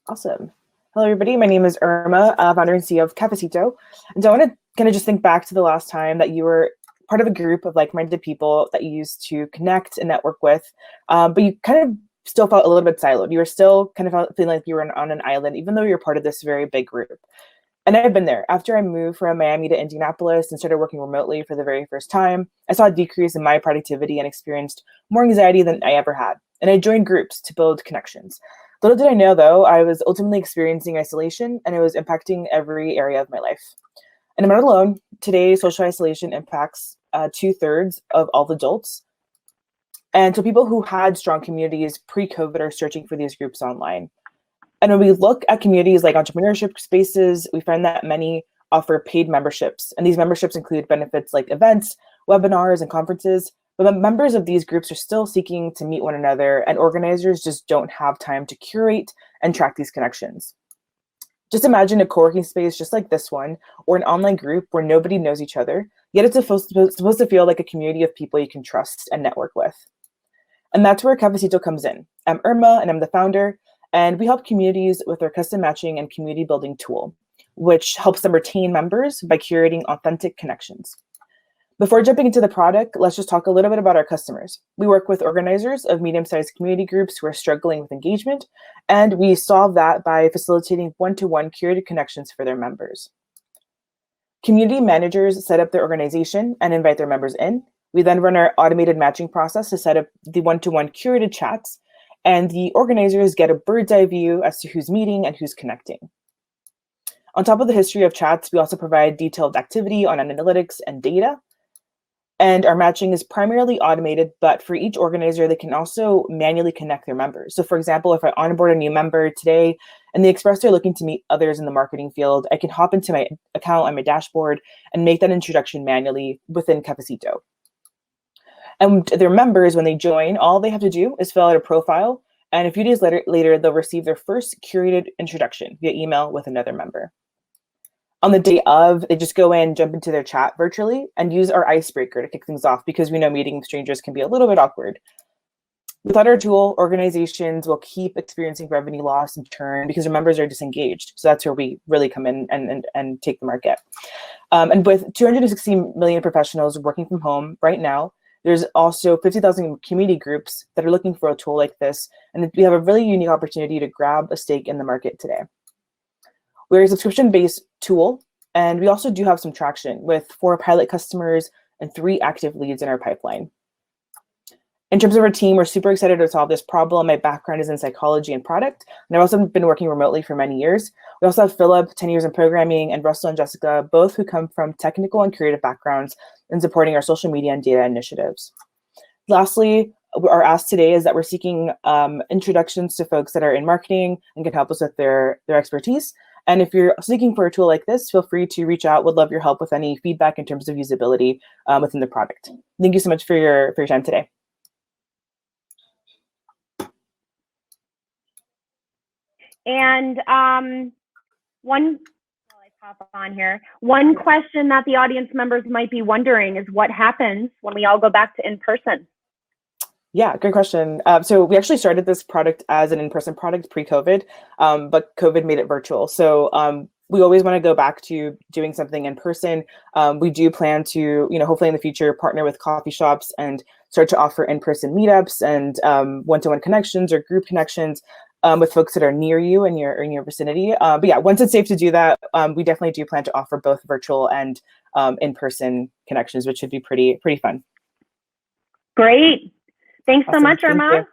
Awesome. Hello, everybody. My name is Irma, founder and CEO of Cafecito. And so I want to kind of just think back to the last time that you were part of a group of like-minded people that you used to connect and network with, but you kind of still felt a little bit siloed. You were still kind of feeling like you were on an island, even though you're part of this very big group. And I've been there. After I moved from Miami to Indianapolis and started working remotely for the very first time, I saw a decrease in my productivity and experienced more anxiety than I ever had. And I joined groups to build connections. Little did I know, though, I was ultimately experiencing isolation, and it was impacting every area of my life. And I'm not alone. Today, social isolation impacts 2/3 of all adults. And so people who had strong communities pre-COVID are searching for these groups online. And when we look at communities like entrepreneurship spaces, we find that many offer paid memberships. And these memberships include benefits like events, webinars, and conferences. But the members of these groups are still seeking to meet one another, and organizers just don't have time to curate and track these connections. Just imagine a co-working space just like this one, or an online group where nobody knows each other, yet it's supposed to feel like a community of people you can trust and network with. And that's where Cafecito comes in. I'm Irma, and I'm the founder, and we help communities with our custom matching and community building tool, which helps them retain members by curating authentic connections. Before jumping into the product, let's just talk a little bit about our customers. We work with organizers of medium-sized community groups who are struggling with engagement, and we solve that by facilitating one-to-one curated connections for their members. Community managers set up their organization and invite their members in. We then run our automated matching process to set up the one-to-one curated chats, and the organizers get a bird's eye view as to who's meeting and who's connecting. On top of the history of chats, we also provide detailed activity on analytics and data. And our matching is primarily automated, but for each organizer, they can also manually connect their members. So for example, if I onboard a new member today and they express they're looking to meet others in the marketing field, I can hop into my account on my dashboard and make that introduction manually within Cafecito. And their members, when they join, all they have to do is fill out a profile. And a few days later, they'll receive their first curated introduction via email with another member. On the day of, they just go in, jump into their chat virtually, and use our icebreaker to kick things off, because we know meeting strangers can be a little bit awkward. Without our tool, organizations will keep experiencing revenue loss and churn because their members are disengaged. So that's where we really come in and take the market. And with 260 million professionals working from home right now, there's also 50,000 community groups that are looking for a tool like this. And we have a really unique opportunity to grab a stake in the market today. We're a subscription-based tool, and we also do have some traction with 4 pilot customers and 3 active leads in our pipeline. In terms of our team, we're super excited to solve this problem. My background is in psychology and product, and I've also been working remotely for many years. We also have Philip, 10 years in programming, and Russell and Jessica, both who come from technical and creative backgrounds in supporting our social media and data initiatives. Lastly, our ask today is that we're seeking introductions to folks that are in marketing and can help us with their expertise. And if you're seeking for a tool like this, feel free to reach out. Would love your help with any feedback in terms of usability within the product. Thank you so much for your time today. And one question that the audience members might be wondering is what happens when we all go back to in-person? Yeah, great question. So we actually started this product as an in-person product pre-COVID, but COVID made it virtual. So we always want to go back to doing something in person. We do plan to, hopefully in the future, partner with coffee shops and start to offer in-person meetups and one-to-one connections or group connections with folks that are near you in your vicinity. But yeah, once it's safe to do that, we definitely do plan to offer both virtual and in-person connections, which should be pretty fun. Great. Thanks so much, Irma.